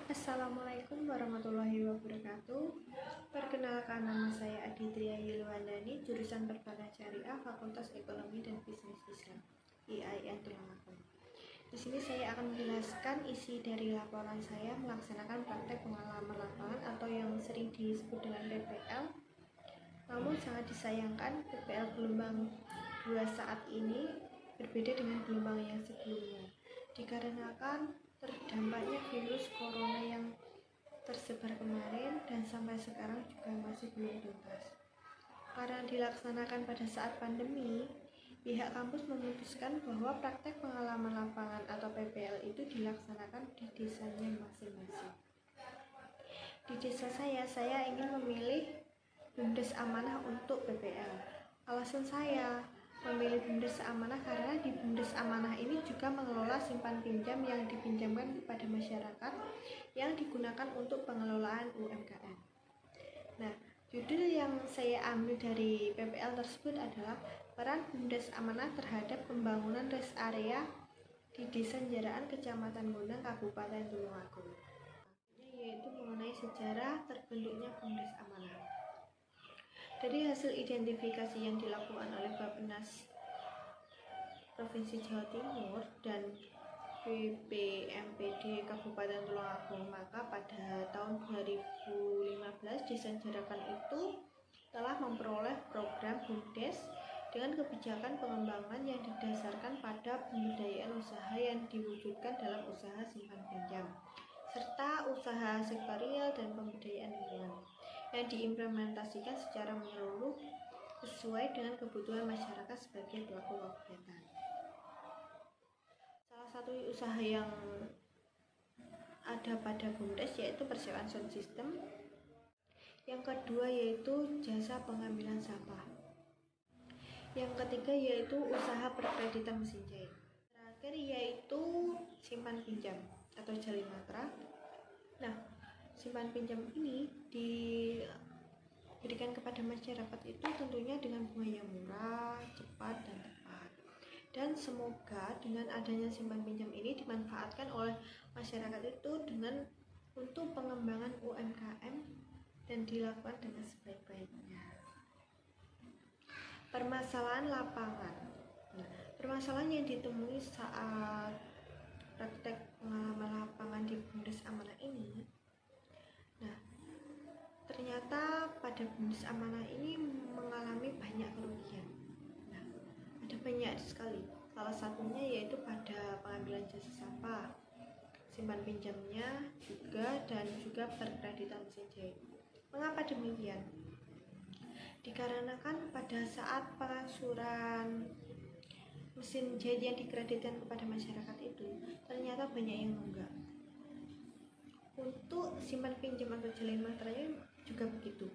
Assalamualaikum warahmatullahi wabarakatuh. Perkenalkan, nama saya Aditria Yulwandani, jurusan Perbankan Syariah, Fakultas Ekonomi dan Bisnis Islam, IAIN Tulungagung. Di sini saya akan menjelaskan isi dari laporan saya melaksanakan praktek pengalaman lapangan atau yang sering disebut dengan PPL. Namun sangat disayangkan, PPL gelombang 2 saat ini berbeda dengan gelombang yang sebelumnya, dikarenakan terdampaknya virus corona yang tersebar kemarin dan sampai sekarang juga masih belum tuntas. Karena dilaksanakan pada saat pandemi, pihak kampus memutuskan bahwa praktek pengalaman lapangan atau PPL itu dilaksanakan di desanya masing-masing. Di desa saya ingin memilih BUMDes Amanah untuk PPL. Alasan saya memilih BUMDes Amanah karena di BUMDes Amanah ini juga mengelola simpan pinjam yang dipinjamkan kepada masyarakat yang digunakan untuk pengelolaan UMKM. Nah, judul yang saya ambil dari PPL tersebut adalah peran BUMDes Amanah terhadap pembangunan rest area di Desa Jaraan, Kecamatan Gondang, Kabupaten Tulungagung, yaitu mengenai sejarah terbentuknya BUMDes Amanah. Dari hasil identifikasi yang dilakukan oleh Bappenas Provinsi Jawa Timur dan BPMPD Kabupaten Tulungagung, maka pada tahun 2015 Desa Jarakan itu telah memperoleh program BUMDes dengan kebijakan pengembangan yang didasarkan pada pemberdayaan usaha yang diwujudkan dalam usaha simpan pinjam serta usaha sektorial dan pemberdayaan lingkungan yang diimplementasikan secara menyeluruh sesuai dengan kebutuhan masyarakat sebagai pelaku kegiatan. Salah satu usaha yang ada pada BUMDes yaitu persewaan sound system. Yang kedua yaitu jasa pengambilan sampah. Yang ketiga yaitu usaha perkreditan mesin jahit. Terakhir yaitu simpan pinjam atau jalin matra. Nah, simpan pinjam ini diberikan kepada masyarakat itu tentunya dengan bunga yang murah, cepat, dan tepat. Dan semoga dengan adanya simpan pinjam ini dimanfaatkan oleh masyarakat itu untuk pengembangan UMKM dan dilakukan dengan sebaik-baiknya. Permasalahan lapangan. Nah, permasalahan yang ditemui saat praktek pengalaman lapangan di BUMDes Amanah ini, ternyata pada BUMDes Amanah ini mengalami banyak kerugian. Nah, ada banyak sekali. Salah satunya yaitu pada pengambilan jasa sampah, simpan pinjamnya dan juga perkreditan mesin jahit. Mengapa demikian? Dikarenakan pada saat pengangsuran mesin jahit yang dikreditkan kepada masyarakat itu ternyata banyak yang nunggak. Untuk simpan pinjam atau jalin matranya juga begitu.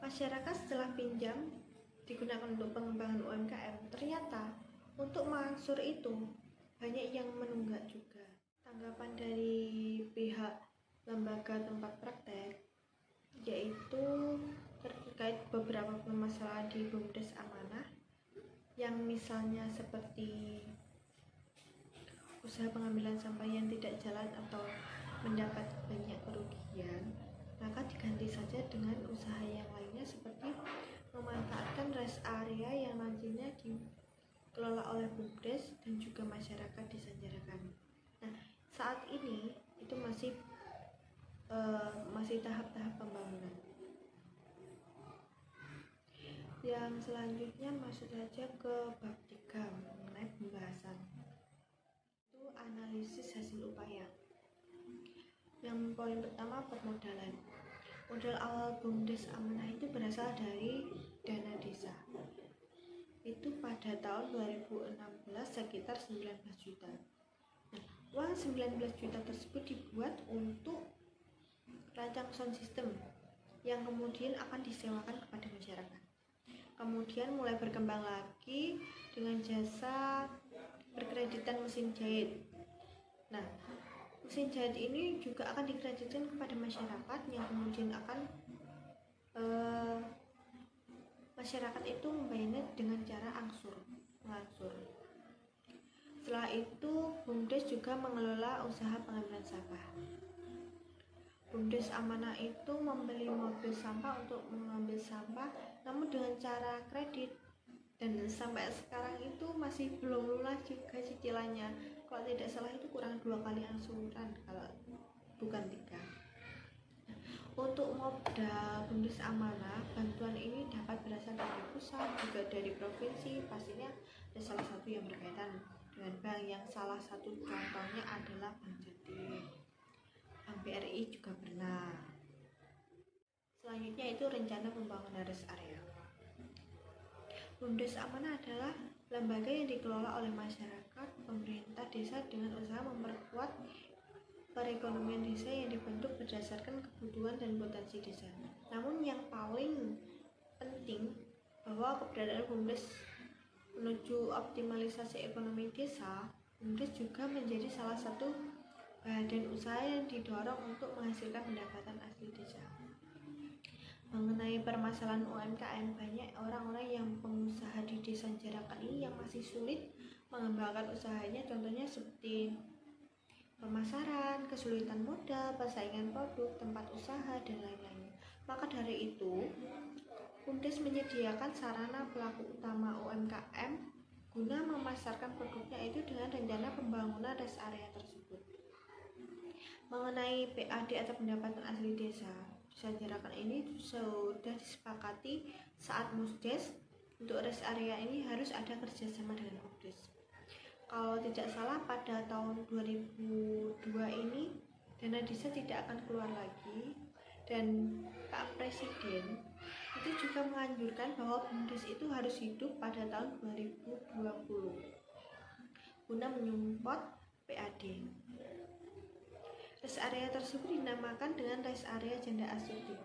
Masyarakat setelah pinjam digunakan untuk pengembangan UMKM, ternyata untuk mengangsur itu banyak yang menunggak juga. Tanggapan dari pihak lembaga tempat praktek yaitu terkait beberapa permasalahan di BUMDes Amanah yang misalnya seperti usaha pengambilan sampah yang tidak jalan atau mendapat banyak kerugian, maka diganti saja dengan usaha yang lainnya seperti memanfaatkan rest area yang nantinya dikelola oleh BUMDes dan juga masyarakat Desa Jarakan. Nah, saat ini itu masih tahap-tahap pembangunan. Yang selanjutnya masuk saja ke bab 3 mengenai pembahasan. Itu analisis hasil upaya. Yang poin pertama, permodalan. Modal awal BUMDes Amanah itu berasal dari dana desa. Itu pada tahun 2016 sekitar 19 juta. Nah, uang 19 juta tersebut dibuat untuk rancang sound system yang kemudian akan disewakan kepada masyarakat. Kemudian mulai berkembang lagi dengan jasa perkreditan mesin jahit. Nah, mesin jahit ini juga akan dikreditkan kepada masyarakat yang kemudian akan masyarakat itu membayarnya dengan cara mengangsur. Setelah itu BUMDes juga mengelola usaha pengambilan sampah. BUMDes Amanah itu membeli mobil sampah untuk mengambil sampah, namun dengan cara kredit, dan sampai sekarang itu masih belum lunas juga cicilannya. Kalau tidak salah itu kurang 2 kali angsuran, kalau bukan 3. Untuk modal BUMDes Amanah, bantuan ini dapat berasal dari pusat, juga dari provinsi. Pastinya ada salah satu yang berkaitan dengan bank, yang salah satu contohnya adalah Bank Jatim. Bank BRI juga pernah. Selanjutnya itu rencana pembangunan rest area. BUMDes Amanah adalah lembaga yang dikelola oleh masyarakat, pemerintah desa dengan usaha memperkuat perekonomian desa yang dibentuk berdasarkan kebutuhan dan potensi desa. Namun yang paling penting bahwa keberadaan BUMDes menuju optimalisasi ekonomi desa, BUMDes juga menjadi salah satu badan usaha yang didorong untuk menghasilkan pendapatan asli desa. Mengenai permasalahan UMKM, banyak orang-orang yang pengusaha di desa Jarakan ini yang masih sulit mengembangkan usahanya, contohnya seperti pemasaran, kesulitan modal, persaingan produk, tempat usaha, dan lain-lain. Maka dari itu, BUMDes menyediakan sarana pelaku utama UMKM guna memasarkan produknya itu dengan rencana pembangunan rest area tersebut. Mengenai PAD atau pendapatan asli desa Jarakan ini sudah disepakati saat MUSDes. Untuk rest area ini harus ada kerjasama dengan BUMDes. Kalau tidak salah pada tahun 2002 ini dana desa tidak akan keluar lagi, dan Pak Presiden itu juga menganjurkan bahwa BUMDes itu harus hidup pada tahun 2020 guna menyupport PAD. Rest area tersebut dinamakan dengan rest area Janda Astuti.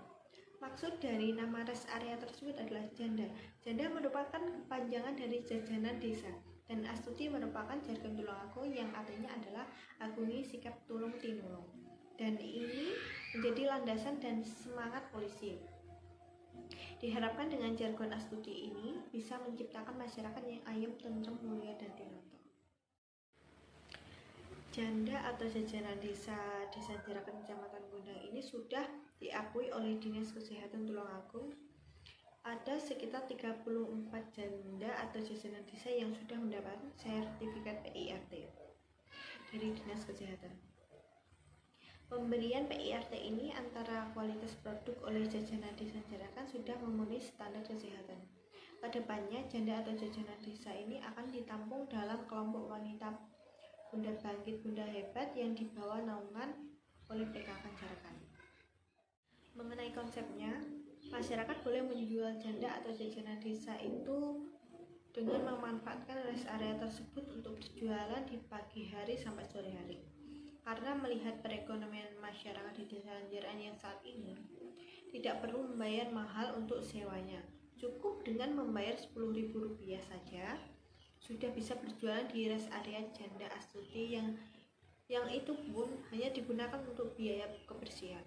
Maksud dari nama rest area tersebut adalah janda. Janda merupakan kepanjangan dari jajanan desa, dan Astuti merupakan jargon Tulungagung yang artinya adalah agungi sikap tulung tinulung. Dan ini menjadi landasan dan semangat polisi. Diharapkan dengan jargon Astuti ini bisa menciptakan masyarakat yang ayem, tentrem, mulia, dan tinoto. Janda atau jajanan desa Jarakan Kecamatan Gondang ini sudah diakui oleh Dinas Kesehatan Tulungagung. Ada sekitar 34 janda atau jajanan desa yang sudah mendapatkan sertifikat PIRT dari Dinas Kesehatan. Pemberian PIRT ini antara kualitas produk oleh jajanan desa Jarakan sudah memenuhi standar kesehatan. Kedepannya, janda atau jajanan desa ini akan ditampung dalam kelompok wanita Bunda Bangkit Bunda Hebat yang dibawa naungan oleh PKK Jarakan. Mengenai konsepnya, masyarakat boleh menjual janda atau jajanan desa itu dengan memanfaatkan rest area tersebut untuk berjualan di pagi hari sampai sore hari. Karena melihat perekonomian masyarakat di desa Jarakan yang saat ini tidak perlu membayar mahal untuk sewanya, cukup dengan membayar Rp10.000 saja sudah bisa berjualan di rest area Janda Astuti yang itu pun hanya digunakan untuk biaya kebersihan.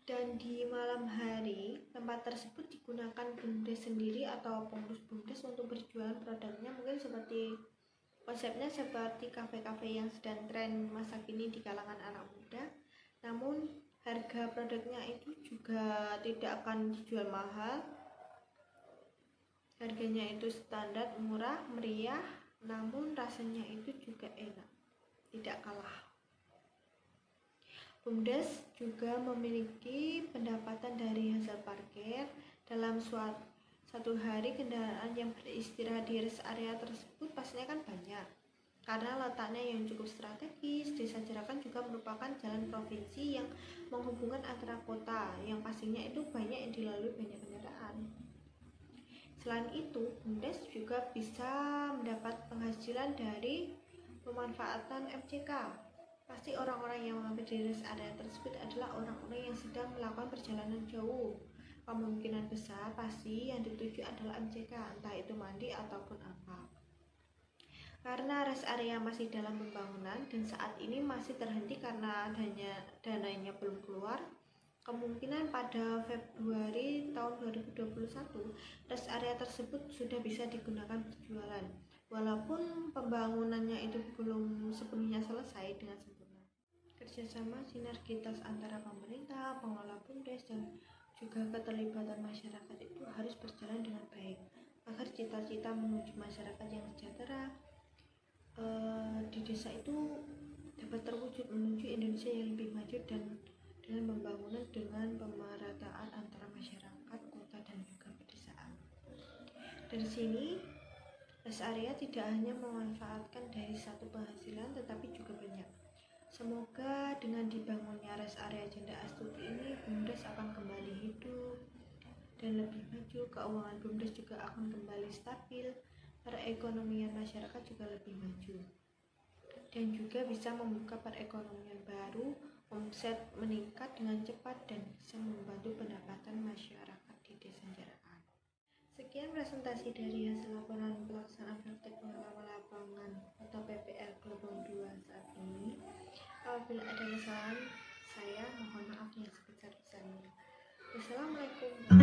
Dan di malam hari, tempat tersebut digunakan BUMDes sendiri atau pengurus BUMDes untuk berjualan produknya, mungkin seperti konsepnya seperti kafe-kafe yang sedang tren masa kini di kalangan anak muda. Namun harga produknya itu juga tidak akan dijual mahal. Harganya itu standar, murah, meriah, namun rasanya itu juga enak, tidak kalah. BUMDes juga memiliki pendapatan dari hasil parkir. Dalam satu hari kendaraan yang beristirahat di rest area tersebut pastinya kan banyak. Karena letaknya yang cukup strategis, Desa Jarakan juga merupakan jalan provinsi yang menghubungkan antara kota, yang pastinya itu banyak yang dilalui banyak kendaraan. Selain itu, BUMDes juga bisa mendapat penghasilan dari pemanfaatan MCK. Pasti orang-orang yang mampir di rest area tersebut adalah orang-orang yang sedang melakukan perjalanan jauh. Kemungkinan besar pasti yang dituju adalah MCK, entah itu mandi ataupun apa. Karena rest area masih dalam pembangunan dan saat ini masih terhenti karena dananya belum keluar, kemungkinan pada Februari tahun 2021 rest area tersebut sudah bisa digunakan berjualan. walaupun pembangunannya itu belum sepenuhnya selesai dengan sempurna. Kerjasama sinergitas antara pemerintah, pengelola BUMDes, dan juga keterlibatan masyarakat itu harus berjalan dengan baik agar cita-cita menuju masyarakat yang sejahtera di desa itu dapat terwujud menuju Indonesia yang lebih maju dan dengan pembangunan dengan pemerataan antara masyarakat, kota, dan juga pedesaan. Dari sini, rest area tidak hanya memanfaatkan dari satu penghasilan tetapi juga banyak. Semoga dengan dibangunnya rest area Janda Astuti ini, BUMDes akan kembali hidup dan lebih maju, keuangan BUMDes juga akan kembali stabil, perekonomian masyarakat juga lebih maju, dan juga bisa membuka perekonomian baru, omset meningkat dengan cepat dan bisa membantu pendapatan masyarakat di Desa Jaraan. Sekian presentasi dari hasil laporan pelaksanaan praktik pengalaman lapangan atau PPL Gelombang 2 saat ini. Apabila ada kesalahan, saya mohon maaf yang sebesar-besarnya. Wassalamualaikum warahmatullahi wabarakatuh.